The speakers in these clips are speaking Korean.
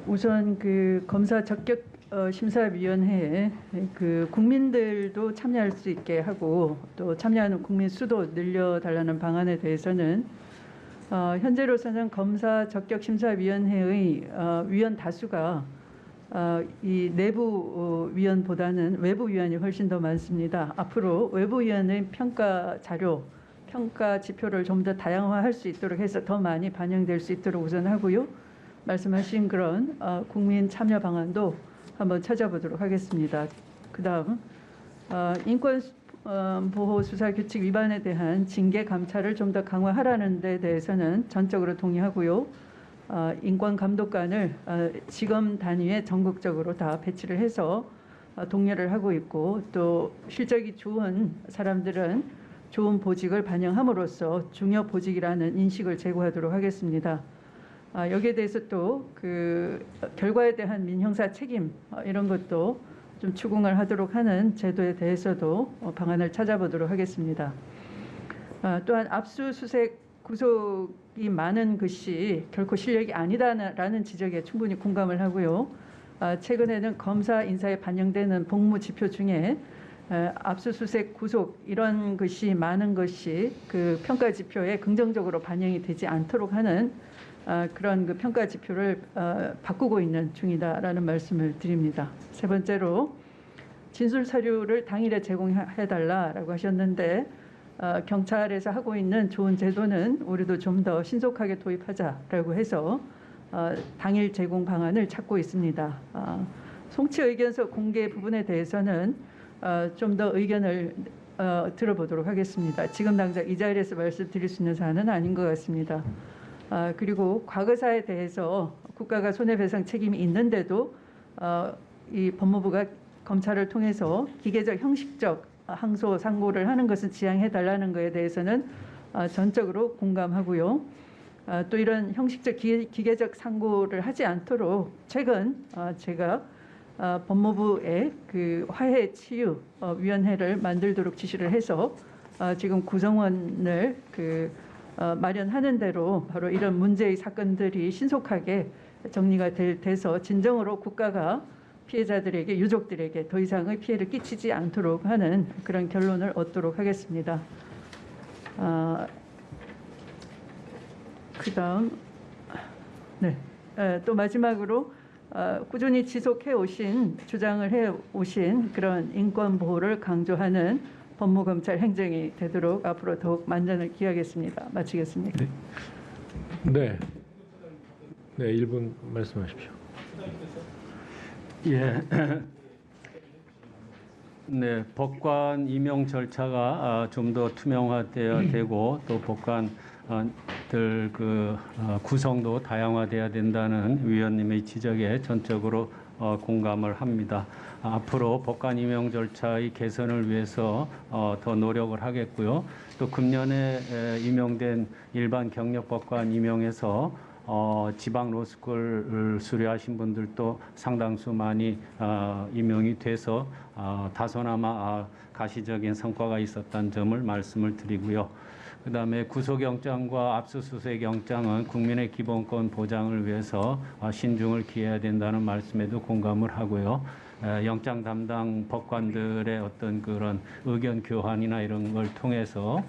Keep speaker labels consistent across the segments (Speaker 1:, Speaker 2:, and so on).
Speaker 1: 우선 그 검사 적격 심사위원회에 그 국민들도 참여할 수 있게 하고 또 참여하는 국민 수도 늘려달라는 방안에 대해서는 현재로서는 검사 적격 심사위원회의 위원 다수가 이 내부 위원보다는 외부 위원이 훨씬 더 많습니다. 앞으로 외부 위원의 평가 자료, 평가 지표를 좀 더 다양화할 수 있도록 해서 더 많이 반영될 수 있도록 우선 하고요. 말씀하신 그런 국민 참여 방안도 한번 찾아보도록 하겠습니다. 그다음 인권보호수사규칙 위반에 대한 징계 감찰을 좀 더 강화하라는 데 대해서는 전적으로 동의하고요. 인권감독관을 지검 단위에 전국적으로 다 배치를 해서 독려를 하고 있고 또 실적이 좋은 사람들은 좋은 보직을 반영함으로써 중요 보직이라는 인식을 제고하도록 하겠습니다. 여기에 대해서 또 그 결과에 대한 민형사 책임 이런 것도 좀 추궁을 하도록 하는 제도에 대해서도 방안을 찾아보도록 하겠습니다. 또한 압수수색 구속이 많은 것이 결코 실력이 아니다라는 지적에 충분히 공감을 하고요. 최근에는 검사 인사에 반영되는 복무 지표 중에 압수수색 구속 이런 것이 많은 것이 그 평가 지표에 긍정적으로 반영이 되지 않도록 하는 그런 그 평가 지표를 바꾸고 있는 중이다라는 말씀을 드립니다. 세 번째로 진술 서류를 당일에 제공해달라라고 하셨는데 경찰에서 하고 있는 좋은 제도는 우리도 좀 더 신속하게 도입하자라고 해서 당일 제공 방안을 찾고 있습니다. 송치 의견서 공개 부분에 대해서는 좀 더 의견을 들어보도록 하겠습니다. 지금 당장 이 자리에서 말씀드릴 수 있는 사안은 아닌 것 같습니다. 그리고 과거사에 대해서 국가가 손해배상 책임이 있는데도 이 법무부가 검찰을 통해서 기계적 형식적 항소 상고를 하는 것은 지양해달라는 것에 대해서는 전적으로 공감하고요. 또 이런 형식적 기계적 상고를 하지 않도록 최근 제가 법무부의 그 화해 치유 위원회를 만들도록 지시를 해서 지금 구성원을 마련하는 대로 바로 이런 문제의 사건들이 신속하게 정리가 돼서 진정으로 국가가 피해자들에게 유족들에게 더 이상의 피해를 끼치지 않도록 하는 그런 결론을 얻도록 하겠습니다. 그다음 또 마지막으로 꾸준히 지속해 오신 주장을 해 오신 그런 인권 보호를 강조하는 법무검찰 행정이 되도록 앞으로 더욱 만전을 기하겠습니다. 마치겠습니다.
Speaker 2: 네, 1분 말씀하십시오.
Speaker 3: 예. 네, 법관 임용 절차가 좀 더 투명화되어야 되고 또 법관들 구성도 다양화돼야 된다는 위원님의 지적에 전적으로 공감을 합니다. 앞으로 법관 임용 절차의 개선을 위해서 더 노력을 하겠고요. 또 금년에 임용된 일반 경력 법관 임용에서 지방 로스쿨을 수료하신 분들도 상당수 많이 임용이 돼서 다소나마 가시적인 성과가 있었다는 점을 말씀을 드리고요. 그다음에 구속영장과 압수수색영장은 국민의 기본권 보장을 위해서 신중을 기해야 된다는 말씀에도 공감을 하고요. 영장 담당 법관들의 어떤 그런 의견 교환이나 이런 걸 통해서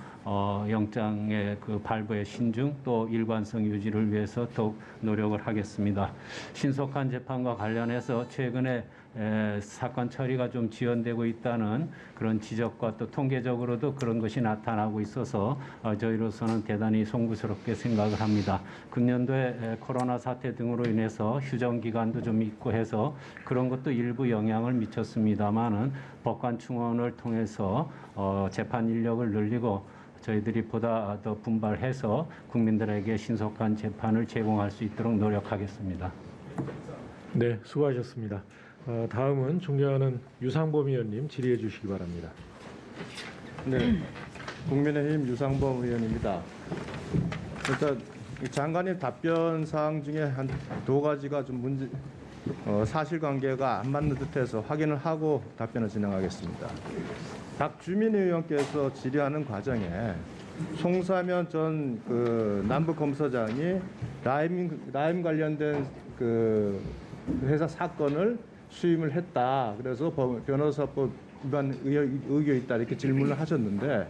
Speaker 3: 영장의 그 발부의 신중 또 일관성 유지를 위해서 더욱 노력을 하겠습니다. 신속한 재판과 관련해서 최근에 사건 처리가 좀 지연되고 있다는 그런 지적과 또 통계적으로도 그런 것이 나타나고 있어서 저희로서는 대단히 송구스럽게 생각을 합니다. 금년도에 코로나 사태 등으로 인해서 휴정 기간도 좀 있고 해서 그런 것도 일부 영향을 미쳤습니다만은 법관 충원을 통해서 재판 인력을 늘리고 저희들이 보다 더 분발해서 국민들에게 신속한 재판을 제공할 수 있도록 노력하겠습니다.
Speaker 2: 네, 수고하셨습니다. 다음은 존경하는 유상범 의원님 질의해 주시기 바랍니다.
Speaker 4: 네, 국민의힘 유상범 의원입니다. 일단 장관님 답변 사항 중에 한 두 가지가 좀 사실관계가 안 맞는 듯해서 확인을 하고 답변을 진행하겠습니다. 박주민 의원께서 질의하는 과정에 송사면 전 남부검사장이 라임 관련된 회사 사건을 수임을 했다. 그래서 변호사법 위반 의혹이 있다 이렇게 질문을 하셨는데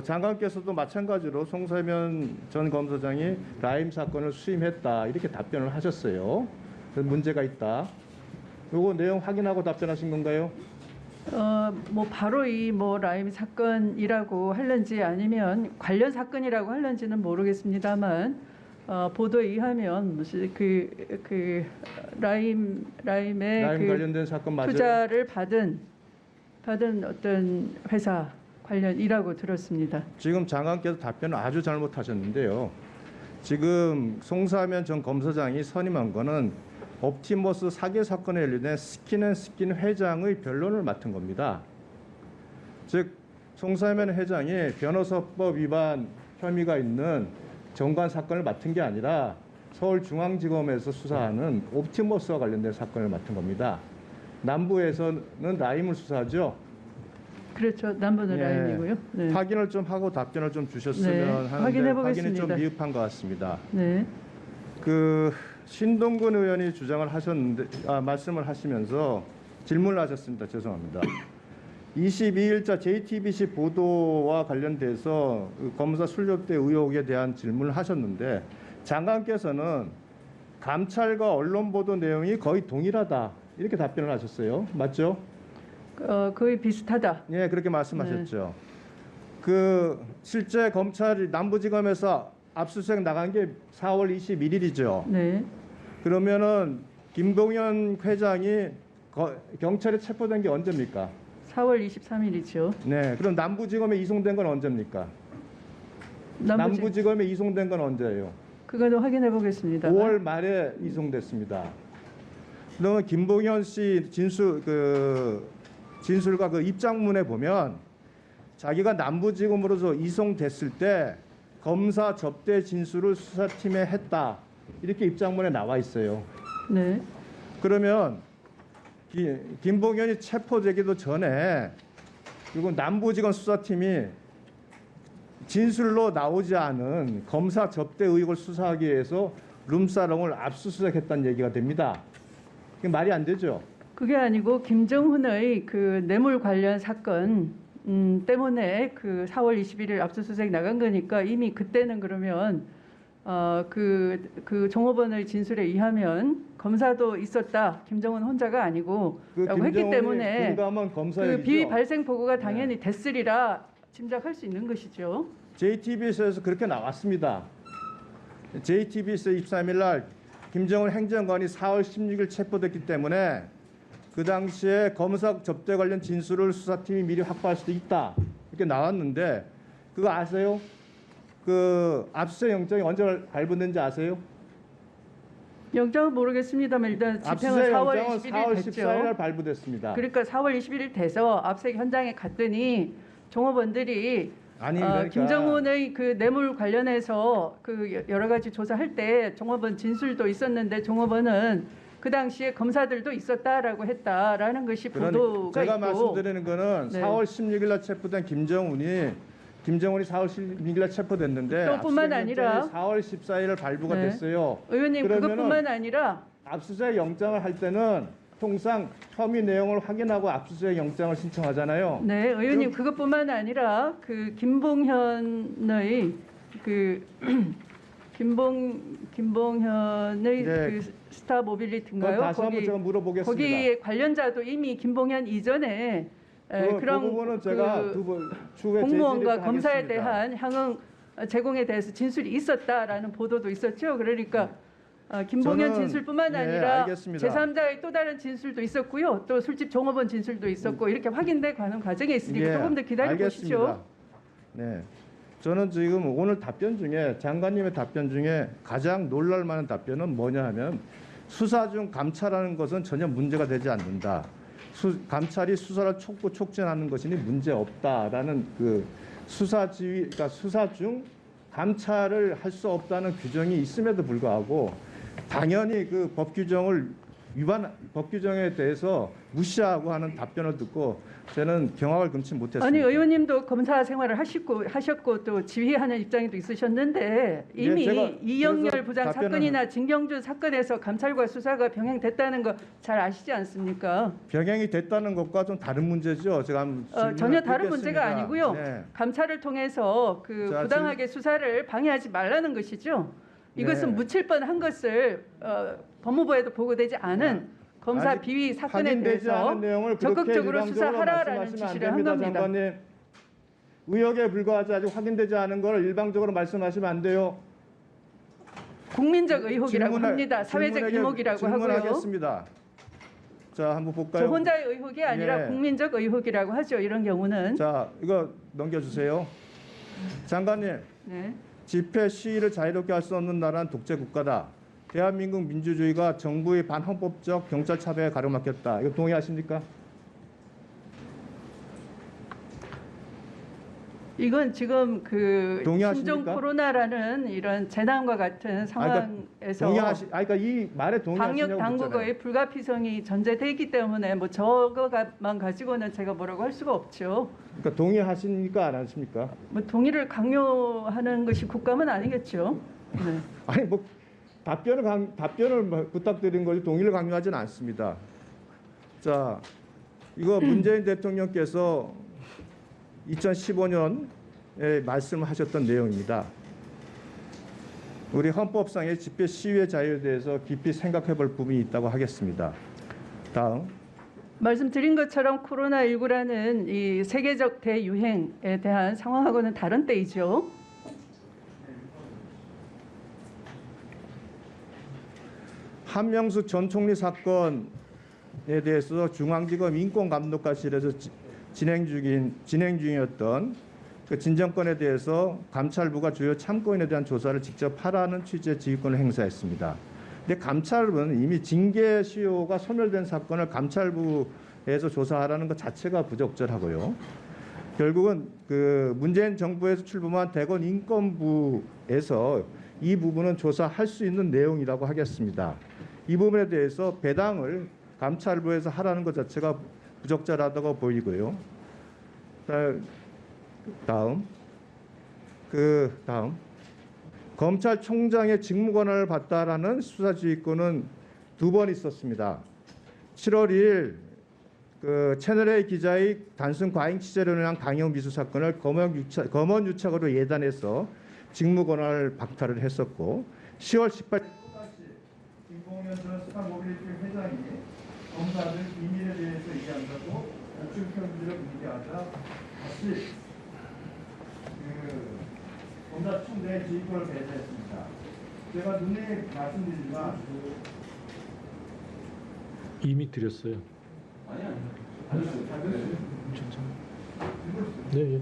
Speaker 4: 장관께서도 마찬가지로 송사면 전 검사장이 라임 사건을 수임했다 이렇게 답변을 하셨어요. 그래서 문제가 있다. 요거 내용 확인하고 답변하신 건가요?
Speaker 1: 뭐 바로 이 뭐 라임 사건이라고 할런지 아니면 관련 사건이라고 할런지는 모르겠습니다만 보도에 의하면 무슨 그 라임의
Speaker 4: 라임
Speaker 1: 그
Speaker 4: 관련된 사건 맞아요?
Speaker 1: 투자를 받은 어떤 회사 관련이라고 들었습니다.
Speaker 4: 지금 장관께서 답변을 아주 잘못하셨는데요. 지금 송사면 전 검사장이 선임한 거는 옵티머스 사기 사건에 연루된 스킨앤스킨 회장의 변론을 맡은 겁니다. 즉 송사면 회장이 변호사법 위반 혐의가 있는 정관 사건을 맡은 게 아니라 서울중앙지검에서 수사하는 옵티머스와 관련된 사건을 맡은 겁니다. 남부에서는 라임을 수사하죠.
Speaker 1: 그렇죠. 남부는
Speaker 4: 예.
Speaker 1: 라임이고요. 네.
Speaker 4: 확인을 좀 하고 답변을 좀 주셨으면
Speaker 1: 네,
Speaker 4: 하는데
Speaker 1: 확인해
Speaker 4: 확인이
Speaker 1: 보겠습니다.
Speaker 4: 좀 미흡한 것 같습니다.
Speaker 1: 네.
Speaker 4: 그 신동근 의원이 주장을 하셨는데 말씀을 하시면서 질문을 하셨습니다. 죄송합니다. 22일자 JTBC 보도와 관련돼서 그 검사 술접대 의혹에 대한 질문을 하셨는데 장관께서는 감찰과 언론 보도 내용이 거의 동일하다 이렇게 답변을 하셨어요. 맞죠?
Speaker 1: 거의 비슷하다.
Speaker 4: 예, 그렇게 말씀하셨죠. 그 실제 검찰이 남부지검에서 압수수색 나간 게 4월 21일이죠.
Speaker 1: 네.
Speaker 4: 그러면은 김봉현 회장이 경찰에 체포된 게 언제입니까?
Speaker 1: 4월 23일이죠.
Speaker 4: 네, 그럼 남부지검에 이송된 건 언제입니까? 남부지검에 이송된 건 언제예요?
Speaker 1: 그거는 확인해 보겠습니다.
Speaker 4: 5월 말에 이송됐습니다. 그러면 김봉현 씨 진술과 그 입장문에 보면 자기가 남부지검으로서 이송됐을 때 검사 접대 진술을 수사팀에 했다 이렇게 입장문에 나와 있어요.
Speaker 1: 네.
Speaker 4: 그러면 김봉현이 체포되기도 전에 그리고 남부지검 수사팀이 진술로 나오지 않은 검사 접대 의혹을 수사하기 위해서 룸사롱을 압수수색했다는 얘기가 됩니다. 이게 말이 안 되죠.
Speaker 1: 그게 아니고 김정훈의 그 뇌물 관련 사건 때문에 그 4월 21일 압수수색 나간 거니까 이미 그때는 그러면 그 종업원의 진술에 의하면 검사도 있었다. 김정훈 혼자가 아니고 라고 했기 때문에
Speaker 4: 금감원 검사였죠.
Speaker 1: 그 비위 발생 보고가 당연히 됐으리라 짐작할 수 있는 것이죠.
Speaker 4: JTBC에서 그렇게 나왔습니다. JTBC 23일 날 김정은 행정관이 4월 16일 체포됐기 때문에 그 당시에 검사 접대 관련 진술을 수사팀이 미리 확보할 수도 있다. 이렇게 나왔는데 그거 아세요? 그 압수수색 영장이 언제 발부된지 아세요?
Speaker 1: 영장은 모르겠습니다만 일단 집행은
Speaker 4: 압수수색
Speaker 1: 4월
Speaker 4: 영장은
Speaker 1: 21일
Speaker 4: 4월
Speaker 1: 됐죠.
Speaker 4: 14일 날 발부됐습니다.
Speaker 1: 그러니까 4월 21일 돼서 압수수색 현장에 갔더니 종업원들이
Speaker 4: 아니 그러니까
Speaker 1: 김정훈의 그 뇌물 관련해서 그 여러 가지 조사할 때 종업원 진술도 있었는데 종업원은 그 당시에 검사들도 있었다라고 했다라는 것이 보도가
Speaker 4: 제가
Speaker 1: 있고
Speaker 4: 말씀드리는 거는
Speaker 1: 네.
Speaker 4: 4월 16일 날 체포된 김정훈이 4월 16일 날 체포됐는데
Speaker 1: 또 뿐만
Speaker 4: 압수수색
Speaker 1: 아니라
Speaker 4: 영장이 4월 14일 발부가
Speaker 1: 네.
Speaker 4: 됐어요.
Speaker 1: 의원님
Speaker 4: 그러면은
Speaker 1: 그것뿐만 아니라
Speaker 4: 압수수색 영장을 할 때는 통상 혐의 내용을 확인하고 압수수색 영장을 신청하잖아요.
Speaker 1: 네 의원님 그것뿐만 아니라 그 김봉현의 그 김봉현의
Speaker 4: 네.
Speaker 1: 그 스타 모빌리티인가요?
Speaker 4: 다시 한번 제가 물어보겠습니다.
Speaker 1: 거기에 관련자도 이미 김봉현 이전에 그런
Speaker 4: 그 부분은 제가 추후에
Speaker 1: 공무원과
Speaker 4: 제시를
Speaker 1: 검사에
Speaker 4: 하겠습니다.
Speaker 1: 대한 향응 제공에 대해서 진술이 있었다라는 보도도 있었죠. 그러니까 김봉현
Speaker 4: 저는-
Speaker 1: 진술뿐만
Speaker 4: 네,
Speaker 1: 아니라
Speaker 4: 알겠습니다.
Speaker 1: 제3자의 또 다른 진술도 있었고요. 또 술집 종업원 진술도 있었고 이렇게 확인돼 가는 과정에 있으니까 조금 더 기다려 보시죠.
Speaker 4: 알겠습니다. 네, 저는 지금 오늘 답변 중에 장관님의 답변 중에 가장 놀랄만한 답변은 뭐냐 하면 수사 중 감찰하는 것은 전혀 문제가 되지 않는다. 감찰이 수사를 촉구 촉진하는 것이니 문제 없다라는 그 그러니까 수사 중 감찰을 할 수 없다는 규정이 있음에도 불구하고 당연히 그 법 규정을 위반 법 규정에 대해서 무시하고 하는 답변을 듣고 저는 경악을 금치 못했습니다.
Speaker 1: 아니 의원님도 검사 생활을 하셨고 또 지휘하는 입장에도 있으셨는데 이미
Speaker 4: 제가
Speaker 1: 이영렬
Speaker 4: 그래서
Speaker 1: 부장
Speaker 4: 답변을
Speaker 1: 사건이나 진경준 사건에서 감찰과 수사가 병행됐다는 거 잘 아시지 않습니까?
Speaker 4: 병행이 됐다는 것과 좀 다른 문제죠. 제가 한번 질문을
Speaker 1: 전혀 다른
Speaker 4: 드리겠습니다.
Speaker 1: 문제가 아니고요.
Speaker 4: 네.
Speaker 1: 감찰을 통해서 그
Speaker 4: 자,
Speaker 1: 부당하게 수사를 방해하지 말라는 것이죠. 이것은
Speaker 4: 네.
Speaker 1: 묻힐 뻔한 것을 법무부에도 보고되지 않은 검사
Speaker 4: 아직
Speaker 1: 비위 사건에
Speaker 4: 확인되지
Speaker 1: 대해서
Speaker 4: 않은 내용을
Speaker 1: 적극적으로
Speaker 4: 그렇게
Speaker 1: 수사하라라는
Speaker 4: 말씀하시면 안
Speaker 1: 지시를 한
Speaker 4: 됩니다,
Speaker 1: 겁니다.
Speaker 4: 장관님. 의혹에 불과하지 아직 확인되지 않은 걸 일방적으로 말씀하시면 안 돼요.
Speaker 1: 국민적 의혹이라고
Speaker 4: 질문할-
Speaker 1: 합니다. 사회적
Speaker 4: 질문에게
Speaker 1: 이목이라고 하고요.
Speaker 4: 질문하겠습니다. 자, 한번 볼까요?
Speaker 1: 저 혼자의 의혹이 아니라
Speaker 4: 예.
Speaker 1: 국민적 의혹이라고 하죠. 이런 경우는.
Speaker 4: 자, 이거 넘겨주세요. 장관님,
Speaker 1: 네.
Speaker 4: 집회 시위를 자유롭게 할 수 없는 나라는 독재 국가다. 대한민국 민주주의가 정부의 반헌법적 경찰 차별에 가로막혔다. 이거 동의하십니까?
Speaker 1: 이건 지금 그
Speaker 4: 동의하십니까?
Speaker 1: 신종 코로나라는 이런 재난과 같은 상황에서
Speaker 4: 그러니까 이 말에 동의하시냐고
Speaker 1: 방역 당국의 불가피성이 전제되기 때문에 뭐 저거만 가지고는 제가 뭐라고 할 수가 없죠.
Speaker 4: 그러니까 동의하십니까? 안 하십니까?
Speaker 1: 뭐 동의를 강요하는 것이 국감은 아니겠죠. 네.
Speaker 4: 아니 뭐 답변을 뭐 부탁드린 거지 동의를 강요하지는 않습니다. 자, 이거 문재인 대통령께서 2015년에 말씀하셨던 내용입니다. 우리 헌법상의 집회 시위의 자유에 대해서 깊이 생각해볼 부분이 있다고 하겠습니다. 다음.
Speaker 1: 말씀드린 것처럼 코로나19라는 이 세계적 대유행에 대한 상황하고는 다른 때이죠.
Speaker 4: 한명숙 전 총리 사건에 대해서 중앙지검 인권감독관실에서 진행 중이었던 그 진정권에 대해서 감찰부가 주요 참고인에 대한 조사를 직접 하라는 취지의 지휘권을 행사했습니다. 근데 감찰부는 이미 징계 시효가 소멸된 사건을 감찰부에서 조사하라는 것 자체가 부적절하고요. 결국은 그 문재인 정부에서 출범한 대검 인권부에서 이 부분은 조사할 수 있는 내용이라고 하겠습니다. 이 부분에 대해서 배당을 감찰부에서 하라는 것 자체가 부적절하다고 보이고요. 다음 검찰총장의 직무 권한을 받다라는 수사지휘권은 2번 있었습니다. 7월 2일 그 채널A 기자의 단순 과잉 취재로 인한 강요 미수 사건을 검언 유착으로 예단해서 직무 권한을 박탈을 했었고 10월 18일 또다시 김봉현 전 스타모빌리티 회장이 검사들 비밀에 대해서 얘기한다고 우측 편지를 공개하자 다시 그 검사총장의 지휘권을 배제했습니다. 제가 눈에 말씀드리지만
Speaker 2: 이미 드렸어요. 네, 예.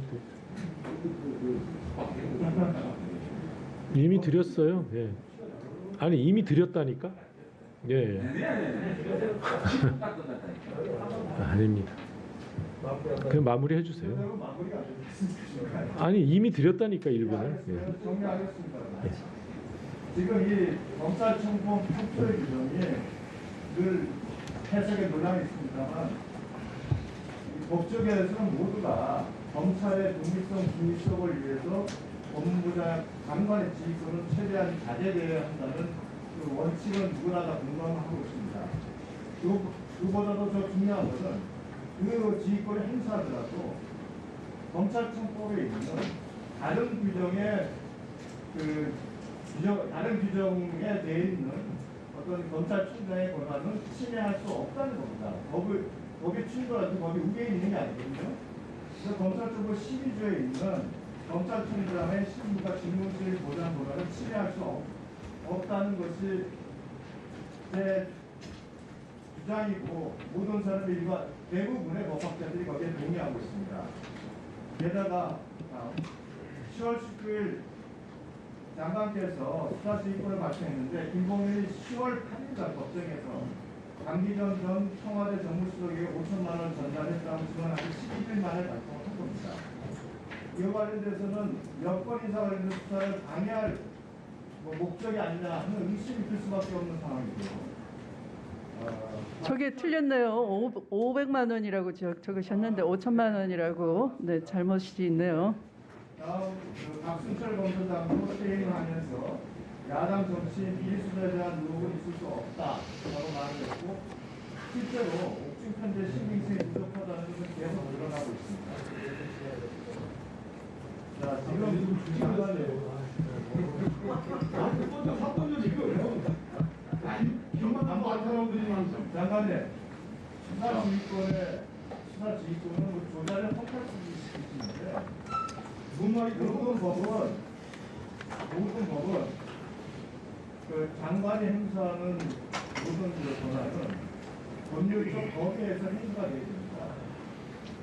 Speaker 2: 이미 드렸어요. 예. 아니 이미 드렸다니까. 예. 아닙니다. 그냥 마무리해 주세요. 아니 이미 드렸다니까 일부는. 예.
Speaker 4: 정리하겠습니다. 지금 이 검찰총법 8조의 규정이 늘 해석에 논란이 있습니다만 법조계에서는 모두가 검찰의 독립성, 중립성을 위해서 법무부장 장관의 지휘권은 최대한 자제되어야 한다는 그 원칙은 누구나 다 공감하고 있습니다. 그보다도 더 중요한 것은 그 지휘권을 행사하더라도 검찰청법에 있는 다른 규정에 다른 규정에 대해 있는 어떤 검찰총장의 권한은 침해할 수 없다는 겁니다. 법이 충돌하지 법이 위에 있는 게 아니거든요. 그래서 검찰청법 12조에 있는 검찰총장의 실무가 직무실 보장 권한을 침해할 수 없다는 것이 제 주장이고 모든 사람이 대부분의 법학자들이 거기에 동의하고 있습니다. 게다가 10월 19일 장관께서 수사지휘권을 발표했는데 김봉현이 10월 8일날 법정에서 강기정 전 청와대 정무수석에게 5천만 원 전달했다고 증언하고 11일 만에 발표를 한 겁니다. 이와 관련돼서는 여권 인사 관련된 수사를 방해할 목적이 아니냐 하는 의심이 들 수밖에 없는 상황이고요.
Speaker 1: 저게 틀렸네요. 500만 원이라고 적으셨는데 5천만 원이라고. 네, 잘못이 있네요.
Speaker 4: 다음 박순철 검사장도 퇴임을 하면서 야당 정치인 비리 수사에 대한 의혹은 있을 수 없다라고 말을 했고 실제로 옥중 편제 신빙성이 부족하다는 것은 계속 드러나고 있습니다. 자, 지금 장관님, 수사 지휘권은 조사를 허탈 수 있는데 모든 법은 그 장관이 행사하는 모든 그 권한은 법률적 법에서 행사가 되어 있습니다.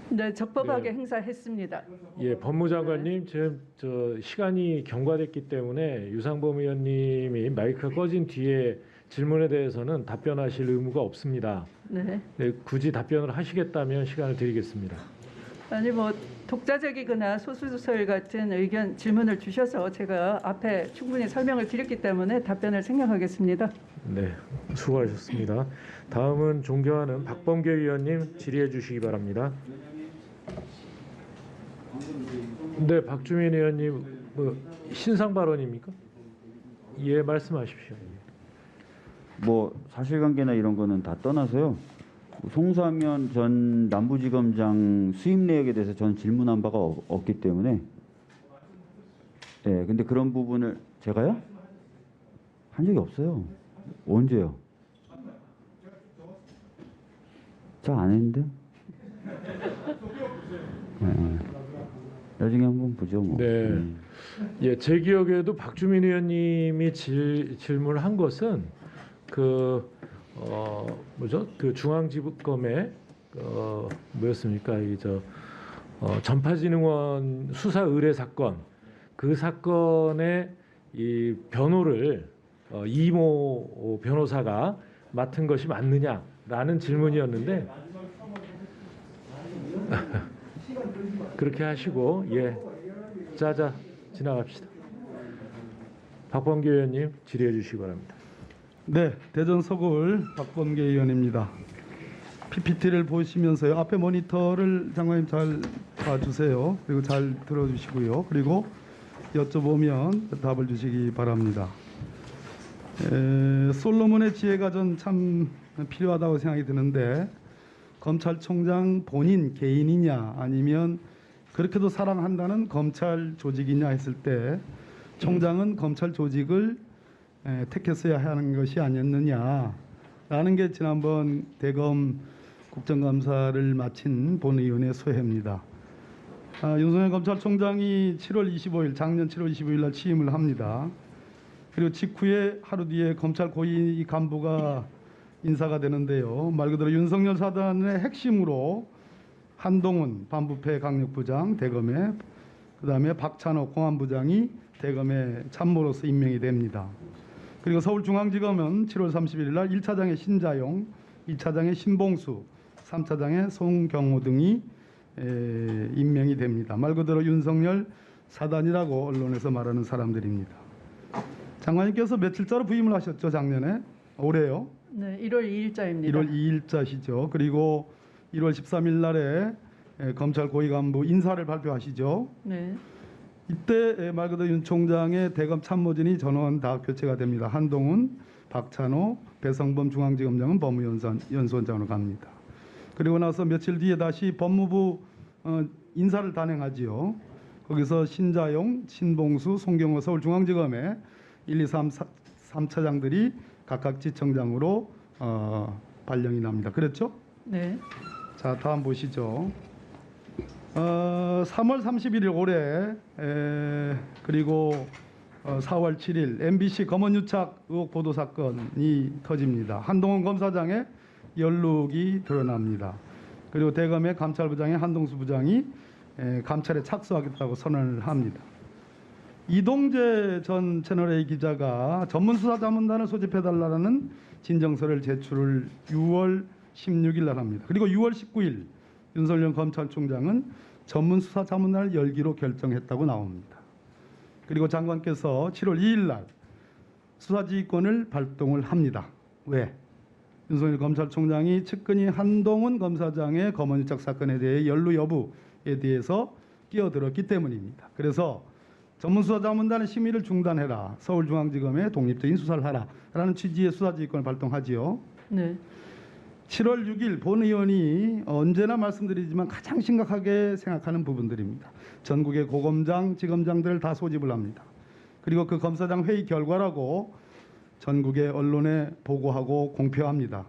Speaker 1: 네, 적법하게
Speaker 2: 네.
Speaker 1: 행사했습니다.
Speaker 2: 예, 법무장관님 지금 저 시간이 경과됐기 때문에 유상범 의원님이 마이크가 꺼진 뒤에 질문에 대해서는 답변하실 의무가 없습니다.
Speaker 1: 네.
Speaker 2: 네, 굳이 답변을 하시겠다면 시간을 드리겠습니다.
Speaker 1: 아니 뭐 독자적이거나 소수설 같은 의견 질문을 주셔서 제가 앞에 충분히 설명을 드렸기 때문에 답변을 생략하겠습니다.
Speaker 2: 네, 수고하셨습니다. 다음은 존경하는 박범계 의원님 질의해 주시기 바랍니다. 네, 박주민 의원님 뭐 신상 발언입니까? 예, 말씀하십시오.
Speaker 5: 뭐 사실관계나 이런 거는 다 떠나서요. 송사면 전 남부지검장 수임 내역에 대해서 저는 질문한 바가 없기 때문에 근데 그런 부분을 제가요? 한 적이 없어요. 언제요? 잘 안 했는데? 나중에 한번 보죠. 뭐.
Speaker 2: 네. 예, 제 기억에도 박주민 의원님이 질문을 한 것은 뭐죠? 그 중앙지검의 뭐였습니까? 전파진흥원 수사 의뢰 사건, 그 사건의 이 변호를 이모 변호사가 맡은 것이 맞느냐라는 질문이었는데 그렇게 하시고 자자 지나갑시다. 박범계 의원님 질의해 주시기 바랍니다.
Speaker 6: 네, 대전 서울 박범계 의원입니다. PPT를 보시면서요. 앞에 모니터를 장관님 잘 봐주세요. 그리고 잘 들어주시고요. 그리고 여쭤보면 답을 주시기 바랍니다. 솔로몬의 지혜가 전 참 필요하다고 생각이 드는데 검찰총장 본인 개인이냐 아니면 그렇게도 사랑한다는 검찰 조직이냐 했을 때 총장은 검찰 조직을 택했어야 하는 것이 아니었느냐라는 게 지난번 대검 국정감사를 마친 본의원의 소회입니다. 윤석열 검찰총장이 7월 25일 작년 7월 25일 날 취임을 합니다. 그리고 직후에 하루 뒤에 검찰 고위 간부가 인사가 되는데요. 말 그대로 윤석열 사단의 핵심으로 한동훈 반부패 강력부장 대검에 그다음에 박찬호 공안부장이 대검의 참모로서 임명이 됩니다. 그리고 서울중앙지검은 7월 31일 날 1차장의 신자용, 2차장의 신봉수, 3차장의 송경호 등이 임명이 됩니다. 말 그대로 윤석열 사단이라고 언론에서 말하는 사람들입니다. 장관님께서 며칠자로 부임을 하셨죠, 작년에? 올해요?
Speaker 1: 네, 1월 2일자입니다.
Speaker 6: 1월 2일자시죠. 그리고 1월 13일 날에 검찰 고위 간부 인사를 발표하시죠.
Speaker 1: 네.
Speaker 6: 이때 말 그대로 윤 총장의 대검 참모진이 전원 다 교체가 됩니다. 한동훈, 박찬호, 배성범 중앙지검장은 법무연수원장으로 갑니다. 그리고 나서 며칠 뒤에 다시 법무부 인사를 단행하지요. 거기서 신자용, 신봉수, 송경호 서울중앙지검의 1, 2, 3차장들이 각각 지청장으로 발령이 납니다. 그렇죠?
Speaker 1: 네.
Speaker 6: 자, 다음 보시죠. 3월 31일 올해 그리고 4월 7일 MBC 검언유착 의혹 보도 사건이 터집니다. 한동훈 검사장의 연룩이 드러납니다. 그리고 대검의 감찰부장의 한동수 부장이 감찰에 착수하겠다고 선언을 합니다. 이동재 전 채널A 기자가 전문수사자문단을 소집해달라는 진정서를 제출을 6월 16일 날 합니다. 그리고 6월 19일 윤석열 검찰총장은 전문수사자문단을 열기로 결정했다고 나옵니다. 그리고 장관께서 7월 2일 날 수사지휘권을 발동을 합니다. 왜? 윤석열 검찰총장이 측근이 한동훈 검사장의 검언유착 사건에 대해 연루 여부에 대해서 끼어들었기 때문입니다. 그래서 전문수사자문단의 심의를 중단해라. 서울중앙지검에 독립적인 수사를 하라라는 취지의 수사지휘권을 발동하지요.
Speaker 1: 네.
Speaker 6: 7월 6일 본 의원이 언제나 말씀드리지만 가장 심각하게 생각하는 부분들입니다. 전국의 고검장, 지검장들을 다 소집을 합니다. 그리고 그 검사장 회의 결과라고 전국의 언론에 보고하고 공표합니다.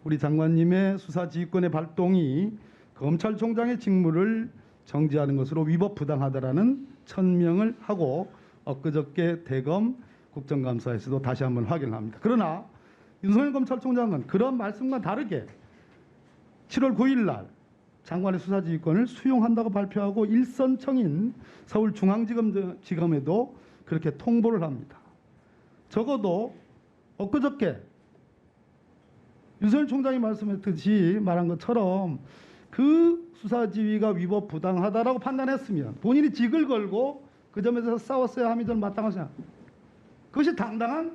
Speaker 6: 우리 장관님의 수사지휘권의 발동이 검찰총장의 직무를 정지하는 것으로 위법 부당하다라는 천명을 하고 엊그저께 대검 국정감사에서도 다시 한번 확인합니다. 그러나 윤석열 검찰총장은 그런 말씀과 다르게 7월 9일 날 장관의 수사지휘권을 수용한다고 발표하고 일선청인 서울중앙지검에도 그렇게 통보를 합니다. 적어도 엊그저께 윤석열 총장이 말씀했듯이 말한 것처럼 그 수사지휘가 위법 부당하다라고 판단했으면 본인이 직을 걸고 그 점에서 싸웠어야 함이 저는 마땅하지 생각합니다. 그것이 당당한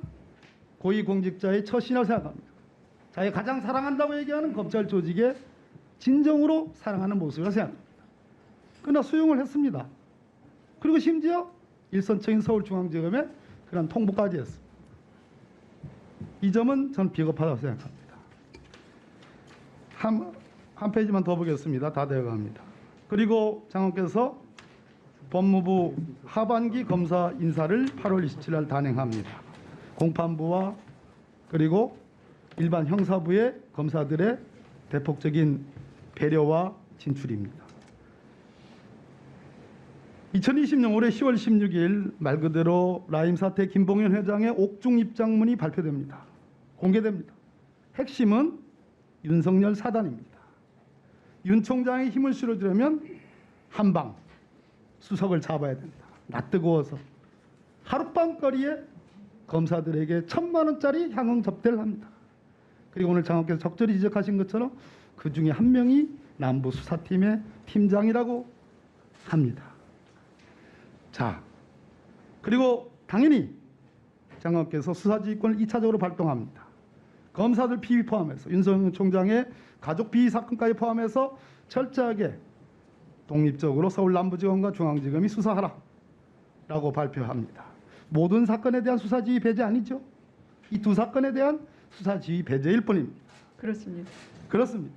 Speaker 6: 고위공직자의 처신이라고 생각합니다. 자기가 가장 사랑한다고 얘기하는 검찰 조직에 진정으로 사랑하는 모습이라고 생각합니다. 그러나 수용을 했습니다. 그리고 심지어 일선청인 서울중앙지검에 그런 통보까지 했습니다. 이 점은 저는 비겁하다고 생각합니다. 한 페이지만 더 보겠습니다. 다 되어갑니다. 그리고 장관께서 법무부 하반기 검사 인사를 8월 27일 날 단행합니다. 공판부와 그리고 일반 형사부의 검사들의 대폭적인 배려와 진출입니다. 2020년 올해 10월 16일 말 그대로 라임 사태 김봉현 회장의 옥중 입장문이 발표됩니다. 공개됩니다. 핵심은 윤석열 사단입니다. 윤 총장의 힘을 실어주려면 한방 수석을 잡아야 된다. 낯뜨거워서 하룻밤거리에 검사들에게 1,000만 원짜리 향응 접대를 합니다. 그리고 오늘 장관께서 적절히 지적하신 것처럼 그 중에 한 명이 남부 수사팀의 팀장이라고 합니다. 자, 그리고 당연히 장관께서 수사지휘권을 2차적으로 발동합니다. 검사들 비위 포함해서 윤석열 총장의 가족 비위 사건까지 포함해서 철저하게 독립적으로 서울 남부지검과 중앙지검이 수사하라라고 발표합니다. 모든 사건에 대한 수사지휘 배제 아니죠? 이 두 사건에 대한 수사지휘 배제일 뿐입니다.
Speaker 1: 그렇습니다.
Speaker 6: 그렇습니다.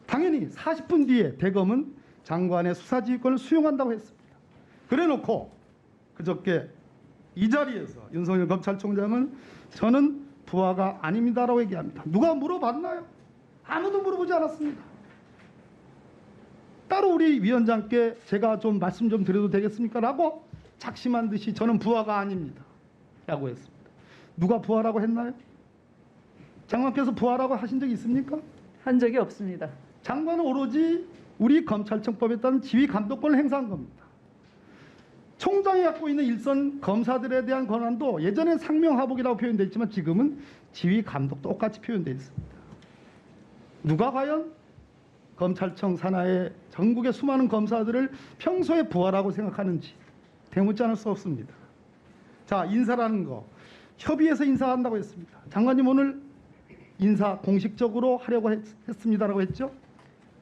Speaker 6: 당연히 40분 뒤에 대검은 장관의 수사지휘권을 수용한다고 했습니다. 그래놓고 그저께 이 자리에서 윤석열 검찰총장은 저는 부하가 아닙니다라고 얘기합니다. 누가 물어봤나요? 아무도 물어보지 않았습니다. 따로 우리 위원장께 제가 좀 말씀 좀 드려도 되겠습니까? 라고 작심한 듯이 저는 부하가 아닙니다. 라고 했습니다. 누가 부하라고 했나요? 장관께서 부하라고 하신 적이 있습니까?
Speaker 1: 한 적이 없습니다.
Speaker 6: 장관은 오로지 우리 검찰청법에 따른 지휘 감독권을 행사한 겁니다. 총장이 갖고 있는 일선 검사들에 대한 권한도 예전엔 상명하복이라고 표현되어 있지만 지금은 지휘 감독 똑같이 표현되어 있습니다. 누가 과연 검찰청 산하의 전국의 수많은 검사들을 평소에 부하라고 생각하는지 대묻지 않을 수 없습니다. 자, 인사라는 거 협의해서 인사한다고 했습니다. 장관님 오늘 인사 공식적으로 하려고 했습니다라고 했죠?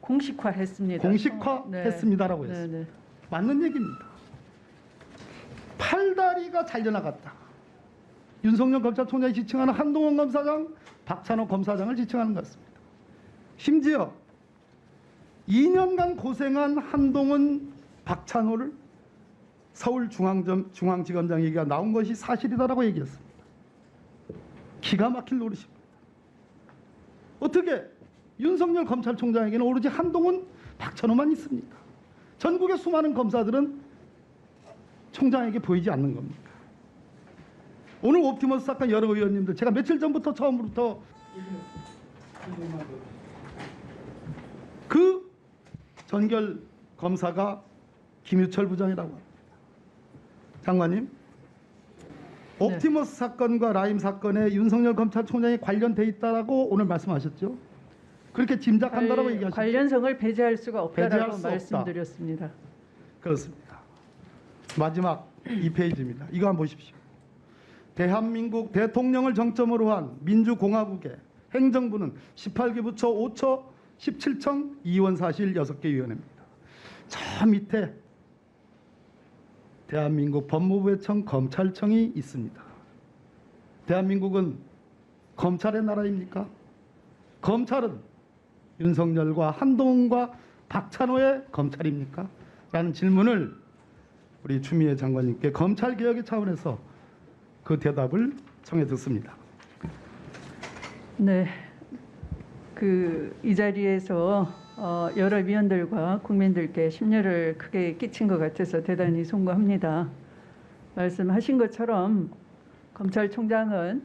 Speaker 1: 공식화했습니다.
Speaker 6: 공식화했습니다라고
Speaker 1: 네.
Speaker 6: 했습니다.
Speaker 1: 네.
Speaker 6: 맞는 얘기입니다. 팔다리가 잘려나갔다. 윤석열 검찰총장이 지칭하는 한동훈 검사장, 박찬호 검사장을 지칭하는 것 같습니다. 심지어 2년간 고생한 한동훈, 박찬호를 서울중앙지검장 얘기가 나온 것이 사실이다라고 얘기했습니다. 기가 막힐 노릇입니다. 어떻게 윤석열 검찰총장에게는 오로지 한동훈, 박찬호만 있습니까? 전국의 수많은 검사들은 총장에게 보이지 않는 겁니까? 오늘 옵티머스 사건 여러 의원님들 제가 며칠 전부터 처음부터 그 전결 검사가 김유철 부장이라고 합니다. 장관님, 옵티머스 사건과 라임 사건에 윤석열 검찰총장이 관련돼 있다라고 오늘 말씀하셨죠? 그렇게 짐작한다라고 얘기하셨죠?
Speaker 1: 관련성을 배제할 수가 없다라고
Speaker 6: 배제할 수 없다.
Speaker 1: 말씀드렸습니다.
Speaker 6: 그렇습니다. 마지막 2페이지입니다. 이거 한번 보십시오. 대한민국 대통령을 정점으로 한 민주공화국의 행정부는 18개 부처 5처 17청 이원사실 6개 위원회입니다. 저 밑에 대한민국 법무부의청 검찰청이 있습니다. 대한민국은 검찰의 나라입니까? 검찰은 윤석열과 한동훈과 박찬호의 검찰입니까? 라는 질문을 우리 추미애 장관님께 검찰개혁의 차원에서 그 대답을 청해 듣습니다.
Speaker 1: 네, 이 자리에서 여러 위원들과 국민들께 심려를 크게 끼친 것 같아서 대단히 송구합니다. 말씀하신 것처럼 검찰총장은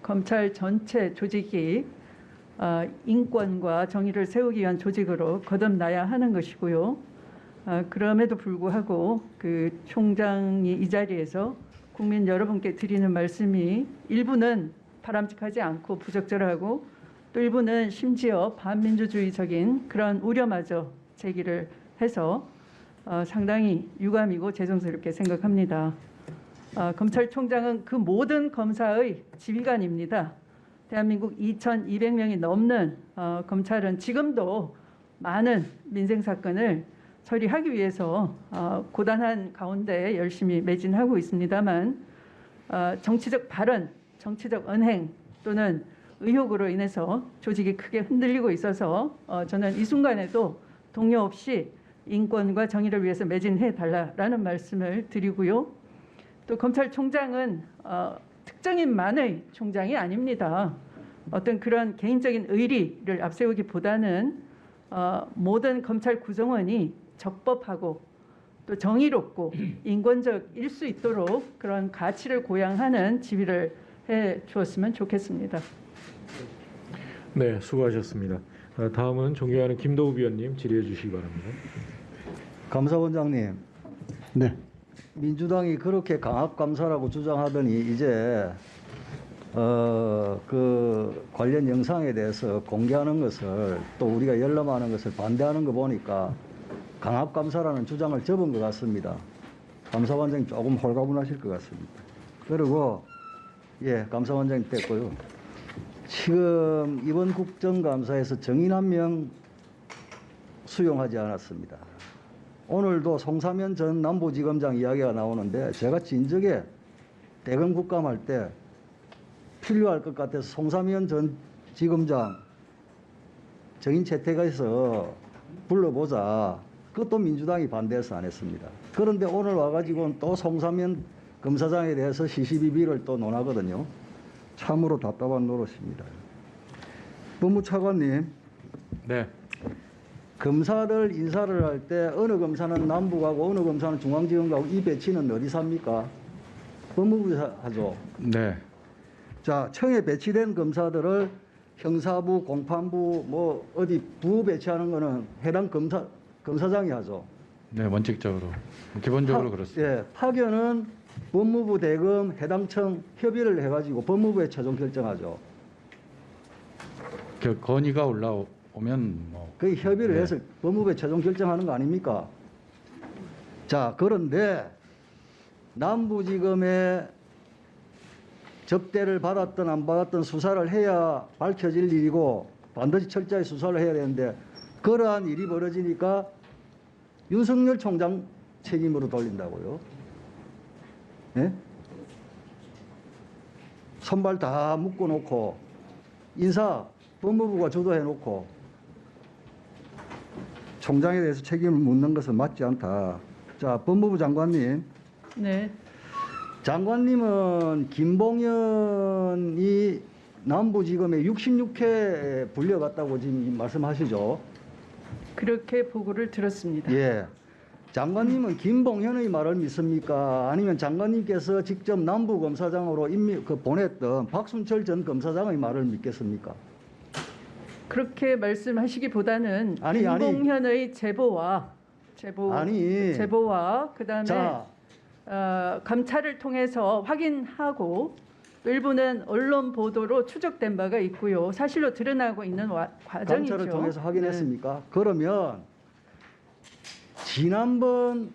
Speaker 1: 검찰 전체 조직이 인권과 정의를 세우기 위한 조직으로 거듭나야 하는 것이고요. 그럼에도 불구하고 그 총장이 이 자리에서 국민 여러분께 드리는 말씀이 일부는 바람직하지 않고 부적절하고 또 일부는 심지어 반민주주의적인 그런 우려마저 제기를 해서 상당히 유감이고 죄송스럽게 생각합니다. 검찰총장은 그 모든 검사의 지휘관입니다. 대한민국 2,200명이 넘는 검찰은 지금도 많은 민생 사건을 처리하기 위해서 고단한 가운데 열심히 매진하고 있습니다만 정치적 발언, 정치적 언행 또는 의혹으로 인해서 조직이 크게 흔들리고 있어서 저는 이 순간에도 동요 없이 인권과 정의를 위해서 매진해 달라라는 말씀을 드리고요. 또 검찰총장은 특정인만의 총장이 아닙니다. 어떤 그런 개인적인 의리를 앞세우기보다는 모든 검찰 구성원이 적법하고 또 정의롭고 인권적일 수 있도록 그런 가치를 고양하는 지휘를 해 주었으면 좋겠습니다.
Speaker 2: 네, 수고하셨습니다. 다음은 존경하는 김도우 위원님 질의해 주시기 바랍니다.
Speaker 7: 감사원장님,
Speaker 6: 네.
Speaker 7: 민주당이 그렇게 강압감사라고 주장하더니 이제 그 관련 영상에 대해서 공개하는 것을 또 우리가 열람하는 것을 반대하는 거 보니까 강압감사라는 주장을 접은 것 같습니다. 감사원장님 조금 홀가분하실 것 같습니다. 그리고 감사원장님 됐고요. 지금 이번 국정감사에서 정인 한 명 수용하지 않았습니다. 오늘도 송사면 전 남부지검장 이야기가 나오는데 제가 진즉에 대검 국감할 때 필요할 것 같아서 송사면 전 지검장 정인 채택해서 불러보자. 그것도 민주당이 반대해서 안 했습니다. 그런데 오늘 와가지고는 또 송사면 검사장에 대해서 시시비비를 또 논하거든요. 참으로 답답한 노릇입니다. 법무차관님,
Speaker 2: 네.
Speaker 7: 검사들 인사를 할 때 어느 검사는 남부 가고 어느 검사는 중앙지검 가고 이 배치는 어디서 합니까? 법무부에서 하죠.
Speaker 8: 네.
Speaker 7: 자, 청에 배치된 검사들을 형사부, 공판부, 뭐 어디 부 배치하는 거는 해당 검사장이 하죠.
Speaker 8: 네, 원칙적으로. 기본적으로 그렇습니다.
Speaker 7: 예, 파견은 법무부 대검 해당 청 협의를 해가지고 법무부에 최종 결정하죠.
Speaker 8: 그 건의가 올라오면 뭐
Speaker 7: 그 협의를
Speaker 8: 네.
Speaker 7: 해서 법무부에 최종 결정하는 거 아닙니까? 자, 그런데 남부지검에 접대를 받았든 안 받았든 수사를 해야 밝혀질 일이고 반드시 철저히 수사를 해야 되는데 그러한 일이 벌어지니까 윤석열 총장 책임으로 돌린다고요. 예? 선발 다 묶어놓고 인사 법무부가 주도해놓고 총장에 대해서 책임을 묻는 것은 맞지 않다. 자, 법무부 장관님.
Speaker 1: 네,
Speaker 7: 장관님은 김봉현이 남부지검에 66회 불려갔다고 지금 말씀하시죠?
Speaker 1: 그렇게 보고를 들었습니다.
Speaker 7: 예. 장관님은 김봉현의 말을 믿습니까? 아니면 장관님께서 직접 남부검사장으로 보냈던 박순철 전 검사장의 말을 믿겠습니까?
Speaker 1: 그렇게 말씀하시기보다는
Speaker 7: 아니.
Speaker 1: 김봉현의 제보와 그다음에
Speaker 7: 자,
Speaker 1: 감찰을 통해서 확인하고 또 일부는 언론 보도로 추적된 바가 있고요. 사실로 드러나고 있는 과정이죠.
Speaker 7: 감찰을 통해서 확인했습니까? 그러면 지난번